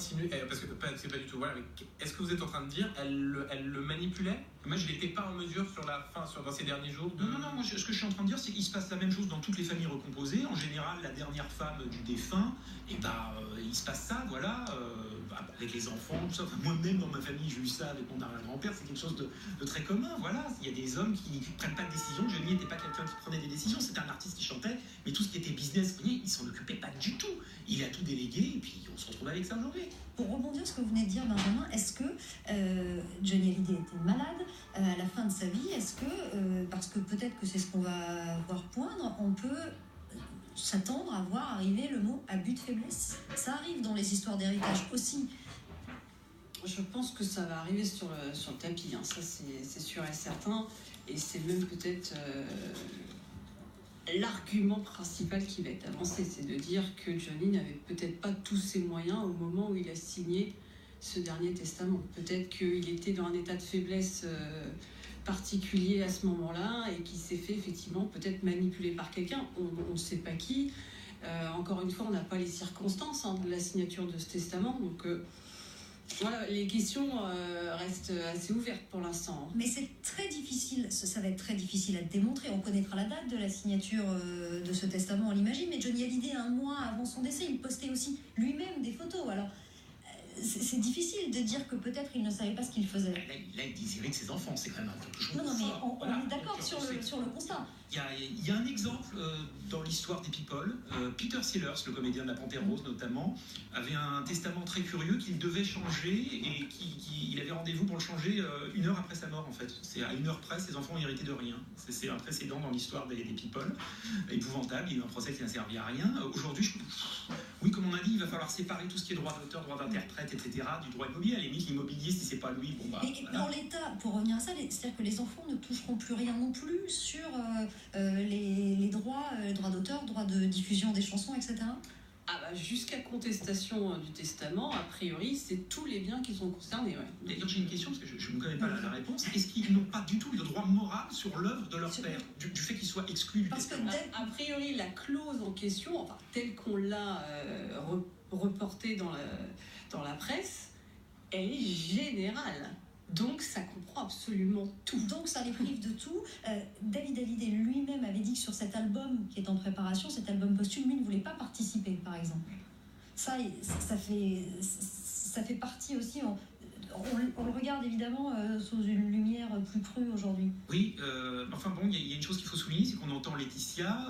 insinuer, parce que c'est pas du tout, voilà, mais est-ce que vous êtes en train de dire, elle le manipulait? Moi, je n'étais pas en mesure sur la fin, dans ces derniers jours. Non, moi, ce que je suis en train de dire, c'est qu'il se passe la même chose dans toutes les familles recomposées. En général, la dernière femme du défunt, et il se passe ça, voilà, avec les enfants, tout ça. Enfin, moi-même, dans ma famille, j'ai eu ça avec mon arrière-grand-père, c'est quelque chose de très commun, voilà. Il y a des hommes qui ne prennent pas de décision. Johnny n'était pas quelqu'un qui prenait des décisions, c'était un artiste qui chantait, mais tout ce qui était business, il s'en occupait pas du tout. Il a tout délégué, et puis on se retrouve avec ça aujourd'hui. Pour rebondir sur ce que vous venez de dire, Benjamin, est-ce que Johnny Hallyday était malade à la fin de sa vie? Est-ce que, parce que peut-être que c'est ce qu'on va voir poindre, on peut s'attendre à voir arriver le mot abus de faiblesse? Ça arrive dans les histoires d'héritage aussi. Je pense que ça va arriver sur le tapis, hein. Ça c'est sûr et certain, et c'est même peut-être l'argument principal qui va être avancé, c'est de dire que Johnny n'avait peut-être pas tous ses moyens au moment où il a signé ce dernier testament. Peut-être qu'il était dans un état de faiblesse particulier à ce moment-là et qu'il s'est fait effectivement peut-être manipuler par quelqu'un, on ne sait pas qui. Encore une fois, on n'a pas les circonstances de la signature de ce testament, donc voilà, les questions restent assez ouvertes pour l'instant. Mais c'est très difficile, ça va être très difficile à démontrer. On connaîtra la date de la signature de ce testament, on l'imagine, mais Johnny Hallyday, un mois avant son décès, il postait aussi lui-même des photos. Alors, c'est difficile de dire que peut-être il ne savait pas ce qu'il faisait. Là, il déshérite ses enfants, c'est quand même un peu plus. Non, mais on est d'accord sur le constat. Il y a un exemple dans l'histoire des People. Peter Sellers, le comédien de La Panthère Rose notamment, avait un testament très curieux qu'il devait changer et il avait rendez-vous pour le changer 1 heure après sa mort en fait. C'est à 1 heure près, ses enfants ont hérité de rien. C'est un précédent dans l'histoire des People. Épouvantable, il y a eu un procès qui n'a servi à rien. Aujourd'hui, oui, comme on a dit, il va falloir séparer tout ce qui est droit d'auteur, droit d'interprète, etc. du droit immobilier. À la limite, l'immobilier, si c'est pas lui, bon bah. Mais voilà. Dans l'État, pour revenir à ça, c'est-à-dire que les enfants ne toucheront plus rien non plus sur les droits d'auteur, droits de diffusion des chansons, etc. Jusqu'à contestation du testament, a priori, c'est tous les biens qui sont concernés. Ouais. D'ailleurs, j'ai une question, parce que je ne connais pas la réponse. Est-ce qu'ils n'ont pas du tout le droit moral sur l'œuvre de leur père, du fait qu'ils soient exclus du testament? A priori, la clause en question, telle qu'on l'a reportée dans la presse, elle est générale. Donc ça comprend absolument tout. Donc ça les prive de tout. David Hallyday lui-même avait dit que sur cet album qui est en préparation, cet album posthume, lui ne voulait pas participer, par exemple. Ça fait partie aussi. On le regarde évidemment sous une lumière plus crue aujourd'hui. Oui, enfin bon, il y a une chose qu'il faut souligner, c'est qu'on entend Laetitia.